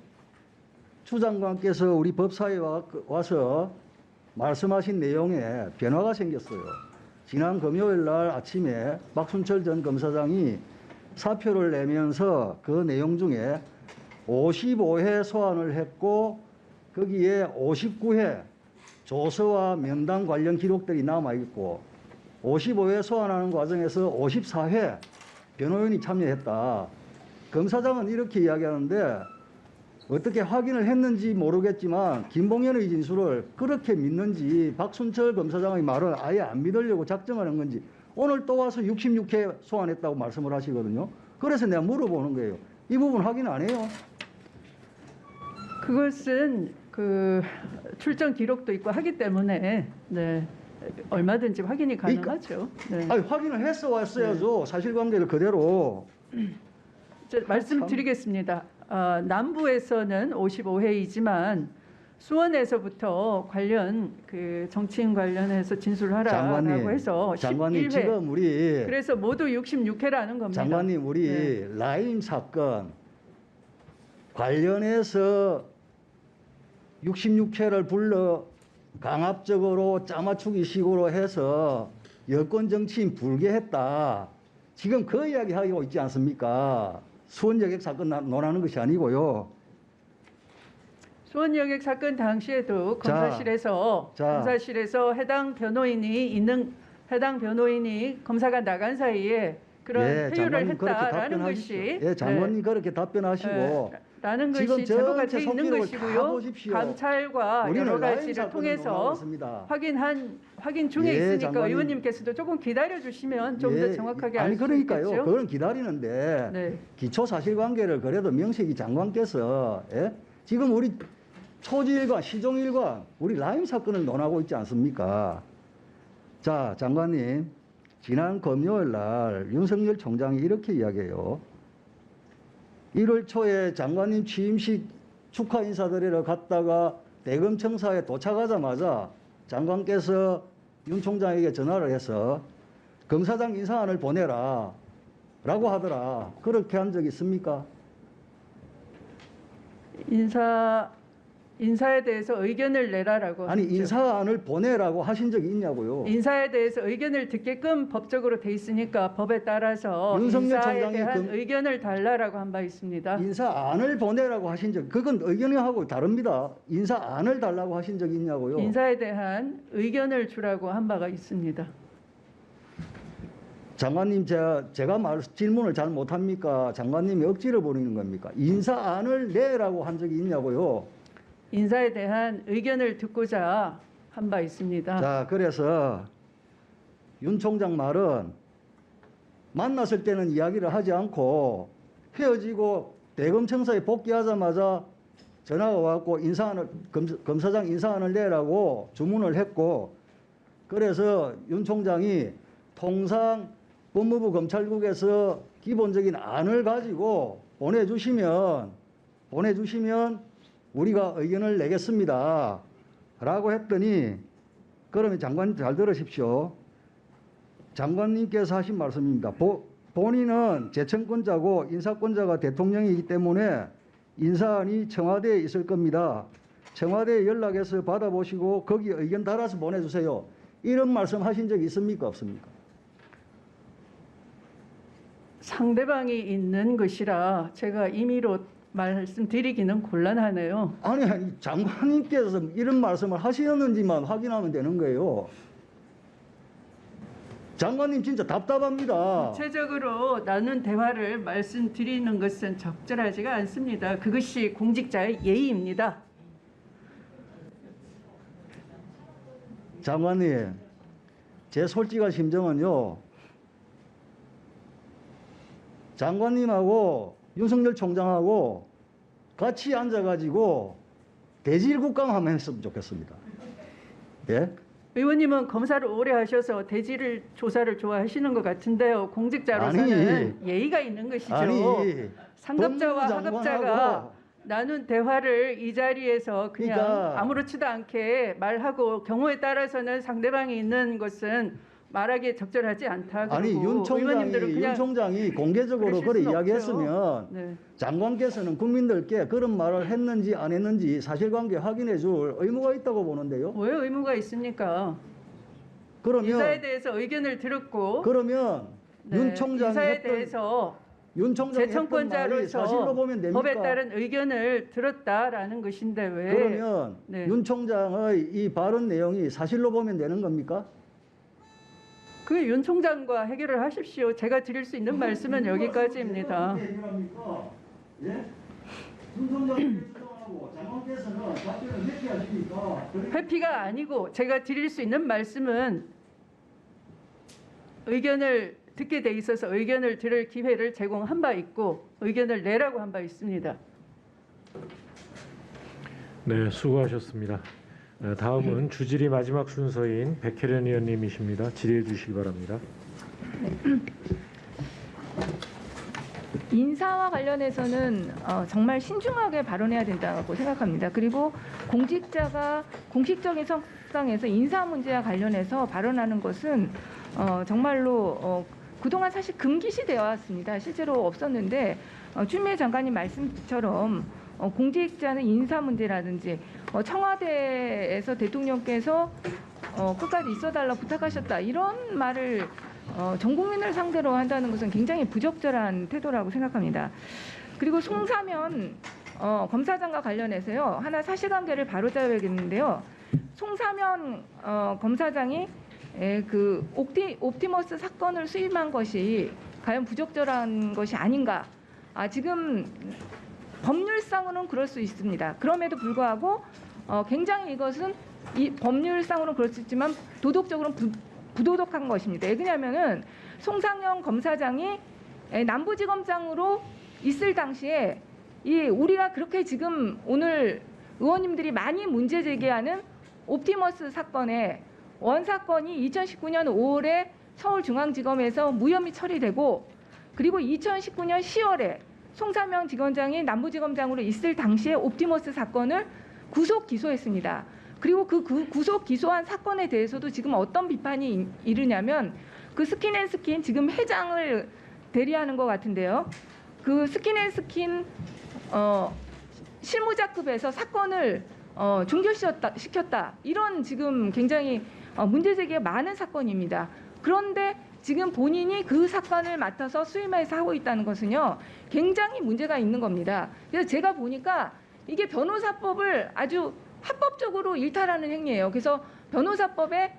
Speaker 7: 추 장관께서 우리 법사위에 와서 말씀하신 내용에 변화가 생겼어요. 지난 금요일 날 아침에 박순철 전 검사장이 사표를 내면서 그 내용 중에 55회 소환을 했고 거기에 59회 조서와 면담 관련 기록들이 남아있고 55회 소환하는 과정에서 54회 변호인이 참여했다. 검사장은 이렇게 이야기하는데 어떻게 확인을 했는지 모르겠지만 김봉현의 진술을 그렇게 믿는지 박순철 검사장의 말을 아예 안 믿으려고 작정하는 건지 오늘 또 와서 66회 소환했다고 말씀을 하시거든요. 그래서 내가 물어보는 거예요. 이 부분 확인 안 해요?
Speaker 1: 그것은 그 출정 기록도 있고 하기 때문에 네, 얼마든지 확인이 가능하죠. 네.
Speaker 7: 아니, 확인을 했어 왔어야죠. 사실관계를 그대로.
Speaker 1: 말씀드리겠습니다. 남부에서는 55회이지만 수원에서부터 관련 그 정치인 관련해서 진술하라라고 해서
Speaker 7: 장관님
Speaker 1: 11회.
Speaker 7: 지금 우리
Speaker 1: 그래서 모두 66회라는 겁니다.
Speaker 7: 장관님 우리
Speaker 1: 네.
Speaker 7: 라임 사건 관련해서 66회를 불러 강압적으로 짜맞추기 식으로 해서 여권 정치인 불개했다. 지금 그 이야기 하고 있지 않습니까? 수원 여객 사건 논하는 것이 아니고요.
Speaker 1: 수원 여객 사건 당시에도 검사실에서 해당 변호인이 검사가 나간 사이에 그런 회유를 했다라는 것이
Speaker 7: 장관님 그렇게 답변하시고
Speaker 1: 라는
Speaker 7: 지금
Speaker 1: 것이 제보가
Speaker 7: 전체
Speaker 1: 돼 있는
Speaker 7: 속기록을 다
Speaker 1: 것이고요.
Speaker 7: 보십시오.
Speaker 1: 감찰과
Speaker 7: 우리는
Speaker 1: 여러
Speaker 7: 라임
Speaker 1: 가지를
Speaker 7: 사건을
Speaker 1: 통해서
Speaker 7: 논하고 있습니다.
Speaker 1: 확인 중에
Speaker 7: 예,
Speaker 1: 있으니까
Speaker 7: 장관님.
Speaker 1: 의원님께서도 조금 기다려 주시면 좀 더
Speaker 7: 예,
Speaker 1: 정확하게
Speaker 7: 아니
Speaker 1: 알 수
Speaker 7: 그러니까요.
Speaker 1: 있겠죠.
Speaker 7: 그건 기다리는데
Speaker 1: 네.
Speaker 7: 기초 사실관계를 그래도 명색이 장관께서 지금 우리 초지일관, 시종일관 우리 라임 사건을 논하고 있지 않습니까? 자, 장관님 지난 금요일 날 윤석열 총장이 이렇게 이야기해요. 1월 초에 장관님 취임식 축하 인사드리러 갔다가 대검청사에 도착하자마자 장관께서 윤 총장에게 전화를 해서 검사장 인사안을 보내라 라고 하더라. 그렇게 한 적 있습니까?
Speaker 1: 인사에 대해서 의견을 내라라고
Speaker 7: 아니
Speaker 1: 했죠.
Speaker 7: 인사안을 보내라고 하신 적이 있냐고요.
Speaker 1: 인사에 대해서 의견을 듣게끔 법적으로 돼 있으니까 법에 따라서
Speaker 7: 윤석열
Speaker 1: 인사에
Speaker 7: 총장이
Speaker 1: 대한 의견을 달라라고 한 바 있습니다.
Speaker 7: 인사안을 보내라고 하신 적, 그건 의견하고 다릅니다. 인사안을 달라고 하신 적이 있냐고요.
Speaker 1: 인사에 대한 의견을 주라고 한 바가 있습니다.
Speaker 7: 장관님 제가 질문을 잘 못합니까? 장관님이 억지를 부리는 겁니까? 인사안을 내라고 한 적이 있냐고요.
Speaker 1: 인사에 대한 의견을 듣고자 한 바 있습니다.
Speaker 7: 자, 그래서 윤 총장 말은 만났을 때는 이야기를 하지 않고 헤어지고 대검청사에 복귀하자마자 전화가 왔고 검사장 인사안을 내라고 주문을 했고, 그래서 윤 총장이 통상 법무부 검찰국에서 기본적인 안을 가지고 보내주시면 우리가 의견을 내겠습니다 라고 했더니, 그러면 장관님 잘 들으십시오. 장관님께서 하신 말씀입니다. 본인은 재청권자고 인사권자가 대통령이기 때문에 인사안이 청와대에 있을 겁니다. 청와대에 연락해서 받아보시고 거기 의견 달아서 보내주세요. 이런 말씀 하신 적이 있습니까? 없습니까?
Speaker 1: 상대방이 있는 것이라 제가 임의로 말씀드리기는 곤란하네요.
Speaker 7: 아니 장관님께서 이런 말씀을 하시는지만 확인하면 되는 거예요. 장관님 진짜 답답합니다.
Speaker 1: 구체적으로 나눈 대화를 말씀드리는 것은 적절하지가 않습니다. 그것이 공직자의 예의입니다.
Speaker 7: 장관님, 제 솔직한 심정은요, 장관님하고 윤석열 총장하고 같이 앉아가지고 대질국감 한번 했으면 좋겠습니다. 예?
Speaker 1: 의원님은 검사를 오래 하셔서 대질 조사를 좋아하시는 것 같은데요. 공직자로서는 예의가 있는 것이죠. 상급자와 하급자가 나눈 대화를 이 자리에서 그냥
Speaker 7: 그러니까
Speaker 1: 아무렇지도 않게 말하고 경우에 따라서는 상대방이 있는 것은 말하기에 적절하지 않다.
Speaker 7: 아니 윤 총장이 공개적으로 그래 이야기했으면
Speaker 1: 네.
Speaker 7: 장관께서는 국민들께 그런 말을 했는지 안 했는지 사실관계 확인해 줄 의무가 있다고 보는데요.
Speaker 1: 왜 의무가 있습니까?
Speaker 7: 그러면
Speaker 1: 이사에 대해서 의견을 들었고
Speaker 7: 그러면
Speaker 1: 네,
Speaker 7: 윤 총장이
Speaker 1: 이사에
Speaker 7: 했던
Speaker 1: 대해서
Speaker 7: 윤 총장이 했던 말이
Speaker 1: 재청권자로서
Speaker 7: 사실로 보면 됩니까?
Speaker 1: 법에 따른 의견을 들었다라는 것인데 왜
Speaker 7: 그러면
Speaker 1: 네.
Speaker 7: 윤 총장의 이 발언 내용이 사실로 보면 되는 겁니까?
Speaker 1: 그 윤 총장과 해결을 하십시오. 제가 드릴 수 있는 말씀은 여기까지입니다.
Speaker 7: 예? 윤 총장이 주장하고 장관께서는 답변을 회피하십니까?
Speaker 1: 회피가 아니고 제가 드릴 수 있는 말씀은 의견을 듣게 돼 있어서 의견을 들을 기회를 제공한 바 있고 의견을 내라고 한 바 있습니다.
Speaker 2: 네, 수고하셨습니다. 다음은 주질의 마지막 순서인 백혜련 의원님이십니다. 질의해 주시기 바랍니다.
Speaker 9: 인사와 관련해서는 정말 신중하게 발언해야 된다고 생각합니다. 그리고 공직자가 공식적인 석상에서 인사 문제와 관련해서 발언하는 것은 정말로 그동안 사실 금기시되어 왔습니다. 실제로 없었는데 추미애 장관님 말씀처럼 공직자는 인사 문제라든지 청와대에서 대통령께서 끝까지 있어달라 부탁하셨다 이런 말을 전 국민을 상대로 한다는 것은 굉장히 부적절한 태도라고 생각합니다. 그리고 송사면 검사장과 관련해서요 하나 사실관계를 바로잡아야겠는데요. 송사면 검사장이 그 옵티머스 사건을 수임한 것이 과연 부적절한 것이 아닌가? 지금 법률상으로는 그럴 수 있습니다. 그럼에도 불구하고 굉장히 이것은 이 법률상으로는 그럴 수 있지만 도덕적으로는 부도덕한 것입니다. 왜냐하면은 송상영 검사장이 남부지검장으로 있을 당시에 우리가 그렇게 지금 오늘 의원님들이 많이 문제 제기하는 옵티머스 사건의 원사건이 2019년 5월에 서울중앙지검에서 무혐의 처리되고 그리고 2019년 10월에 송사명 지검장이 남부지검장으로 있을 당시에 옵티머스 사건을 구속 기소했습니다. 그리고 그 구속 기소한 사건에 대해서도 지금 어떤 비판이 이르냐면 그 스킨앤스킨 지금 회장을 대리하는 것 같은데요. 그 스킨앤스킨 실무자급에서 사건을 중결시켰다. 이런 지금 굉장히 문제 제기가 많은 사건입니다. 그런데 지금 본인이 그 사건을 맡아서 수임해서 하고 있다는 것은요. 굉장히 문제가 있는 겁니다. 그래서 제가 보니까 이게 변호사법을 아주 합법적으로 일탈하는 행위예요. 그래서 변호사법에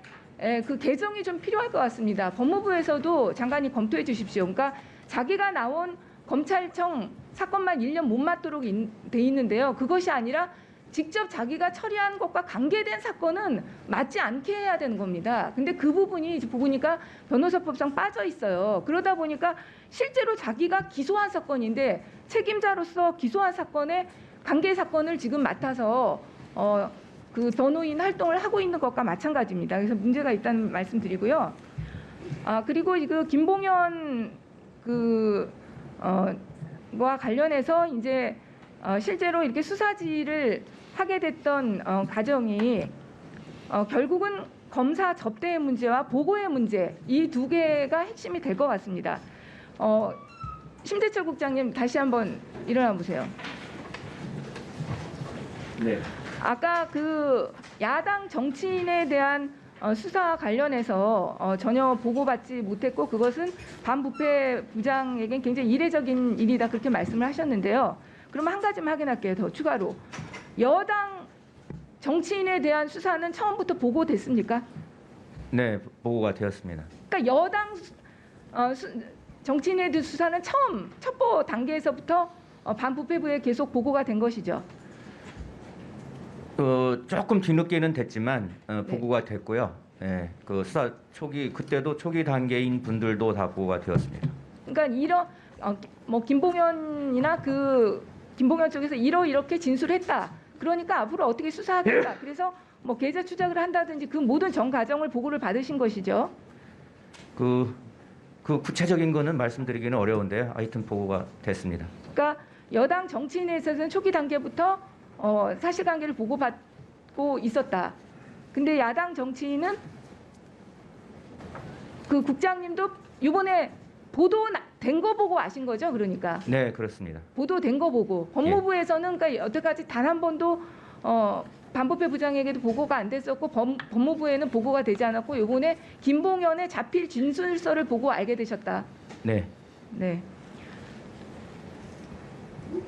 Speaker 9: 그 개정이 좀 필요할 것 같습니다. 법무부에서도 장관이 검토해 주십시오. 그러니까 자기가 나온 검찰청 사건만 1년 못 맡도록 돼 있는데요. 그것이 아니라 직접 자기가 처리한 것과 관계된 사건은 맞지 않게 해야 되는 겁니다. 근데 그 부분이 보니까 변호사법상 빠져 있어요. 그러다 보니까 실제로 자기가 기소한 사건인데 책임자로서 기소한 사건의 관계 사건을 지금 맡아서 그 변호인 활동을 하고 있는 것과 마찬가지입니다. 그래서 문제가 있다는 말씀드리고요. 그리고 그 김봉현 와 관련해서 이제 실제로 이렇게 수사지를 하게 됐던 과정이 결국은 검사 접대의 문제와 보고의 문제 이 두 개가 핵심이 될 것 같습니다. 심재철 국장님 다시 한번 일어나 보세요.
Speaker 10: 네.
Speaker 9: 아까 그 야당 정치인에 대한 수사와 관련해서 전혀 보고받지 못했고 그것은 반부패 부장에겐 굉장히 이례적인 일이다 그렇게 말씀을 하셨는데요. 그럼 한 가지만 확인할게요. 더 추가로. 여당 정치인에 대한 수사는 처음부터 보고됐습니까?
Speaker 10: 네, 보고가 되었습니다.
Speaker 9: 그러니까 여당 정치인에 대한 수사는 처음 첩보 단계에서부터 반부패부에 계속 보고가 된 것이죠.
Speaker 10: 조금 뒤늦게는 됐지만
Speaker 9: 네.
Speaker 10: 보고가 됐고요. 예, 그 수사 초기 그때도 초기 단계인 분들도 다 보고가 되었습니다.
Speaker 9: 그러니까 이런 뭐 김봉현이나 그 김봉현 쪽에서 이렇게 진술했다. 그러니까 앞으로 어떻게 수사하겠다. 그래서 뭐 계좌 추적을 한다든지 그 모든 전 과정을 보고를 받으신 것이죠.
Speaker 10: 그 구체적인 거는 말씀드리기는 어려운데요. 하여튼 보고가 됐습니다.
Speaker 9: 그러니까 여당 정치인에 있어서는 초기 단계부터 사실관계를 보고받고 있었다. 근데 야당 정치인은 그 국장님도 이번에 보도된 거 보고 아신 거죠, 그러니까.
Speaker 10: 네, 그렇습니다.
Speaker 9: 보도된 거 보고 법무부에서는 그러니까 여태까지 단 한 번도 반부패 부장에게도 보고가 안 됐었고 법무부에는 보고가 되지 않았고 이번에 김봉현의 자필 진술서를 보고 알게 되셨다.
Speaker 10: 네.
Speaker 9: 네.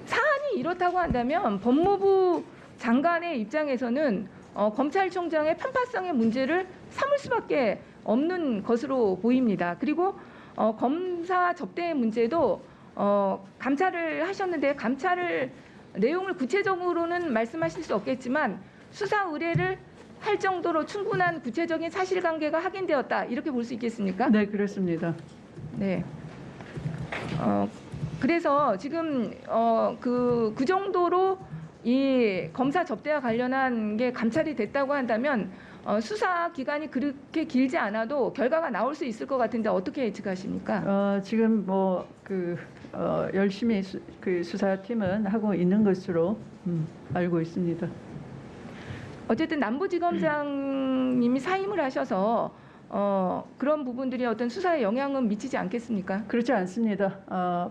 Speaker 9: 사안이 이렇다고 한다면 법무부 장관의 입장에서는 검찰총장의 편파성의 문제를 삼을 수밖에 없는 것으로 보입니다. 그리고 검사 접대의 문제도 감찰을 하셨는데 감찰을 내용을 구체적으로는 말씀하실 수 없겠지만 수사 의뢰를 할 정도로 충분한 구체적인 사실관계가 확인되었다 이렇게 볼 수 있겠습니까?
Speaker 1: 네, 그렇습니다.
Speaker 9: 네. 그래서 지금 그 정도로 이 검사 접대와 관련한 게 감찰이 됐다고 한다면 수사 기간이 그렇게 길지 않아도 결과가 나올 수 있을 것 같은데 어떻게 예측하십니까?
Speaker 1: 지금 열심히 그 수사팀은 하고 있는 것으로 알고 있습니다.
Speaker 9: 어쨌든 남부지검장님이 사임을 하셔서 그런 부분들이 어떤 수사에 영향은 미치지 않겠습니까?
Speaker 1: 그렇지 않습니다.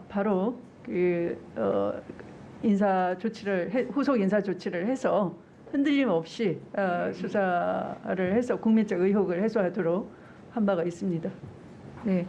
Speaker 1: 바로 후속 인사 조치를 해서 흔들림 없이 수사를 해서 국민적 의혹을 해소하도록 한 바가 있습니다.
Speaker 9: 네.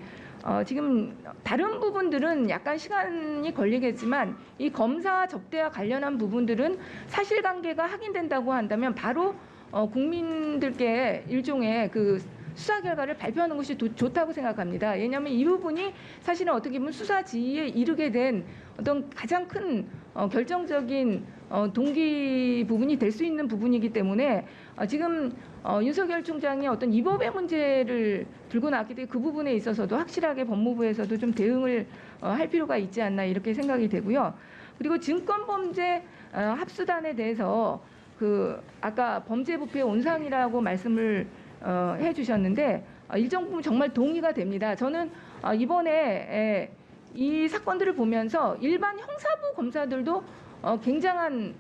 Speaker 9: 지금 다른 부분들은 약간 시간이 걸리겠지만 이 검사 접대와 관련한 부분들은 사실관계가 확인된다고 한다면 바로 국민들께 일종의 그 수사 결과를 발표하는 것이 좋다고 생각합니다. 왜냐하면 이 부분이 사실은 어떻게 보면 수사 지휘에 이르게 된 어떤 가장 큰 결정적인 동기 부분이 될 수 있는 부분이기 때문에 지금 윤석열 총장이 어떤 입법의 문제를 들고 나왔기 때문에 그 부분에 있어서도 확실하게 법무부에서도 좀 대응을 할 필요가 있지 않나 이렇게 생각이 되고요. 그리고 증권범죄 합수단에 대해서 그 아까 범죄부패 온상이라고 말씀을 해주셨는데 일정 부분 정말 동의가 됩니다. 저는 이번에 이 사건들을 보면서 일반 형사부 검사들도 굉장한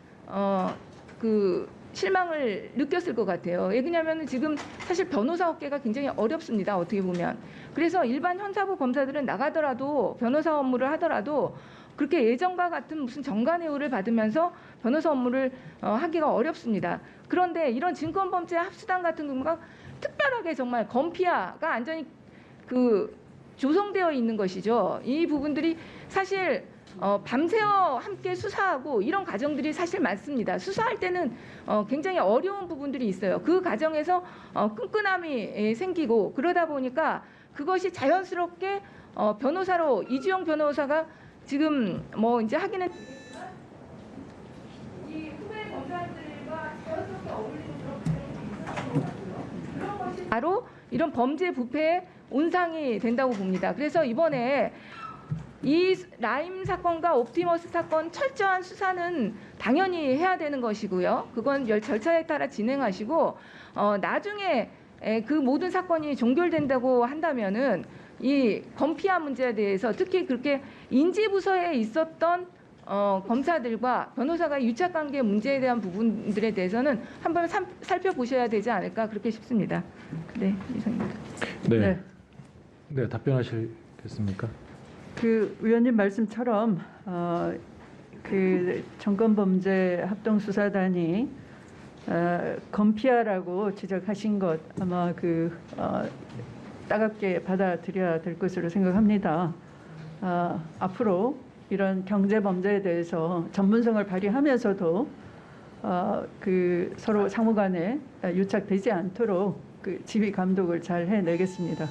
Speaker 9: 그 실망을 느꼈을 것 같아요. 왜냐하면 지금 사실 변호사 업계가 굉장히 어렵습니다. 어떻게 보면. 그래서 일반 형사부 검사들은 나가더라도 변호사 업무를 하더라도 그렇게 예전과 같은 무슨 정관예우를 받으면서 변호사 업무를 하기가 어렵습니다. 그런데 이런 증권범죄 합수단 같은 경우가 특별하게 정말 검피아가 완전히 그 조성되어 있는 것이죠. 이 부분들이 사실 밤새워 함께 수사하고 이런 과정들이 사실 많습니다. 수사할 때는 굉장히 어려운 부분들이 있어요. 그 과정에서 끈끈함이 생기고 그러다 보니까 그것이 자연스럽게 변호사로 이주영 변호사가 지금 뭐 이제 하기는 이 후배 검사들과 자연스럽게 어울리는 그런 것이 바로 이런 범죄 부패의 온상이 된다고 봅니다. 그래서 이번에 이 라임 사건과 옵티머스 사건 철저한 수사는 당연히 해야 되는 것이고요. 그건 절차에 따라 진행하시고 나중에 그 모든 사건이 종결된다고 한다면은 이 검피아 문제에 대해서 특히 그렇게 인지부서에 있었던 검사들과 변호사가 유착관계 문제에 대한 부분들에 대해서는 한번 살펴보셔야 되지 않을까 그렇게 싶습니다. 네, 이상입니다.
Speaker 2: 네. 네, 답변하시겠습니까?
Speaker 1: 그 의원님 말씀처럼 그 정권범죄 합동수사단이 검피아라고 지적하신 것 아마 따갑게 받아들여야 될 것으로 생각합니다. 앞으로 이런 경제범죄에 대해서 전문성을 발휘하면서도 서로 상호간에 유착되지 않도록 그 지휘 감독을 잘 해내겠습니다.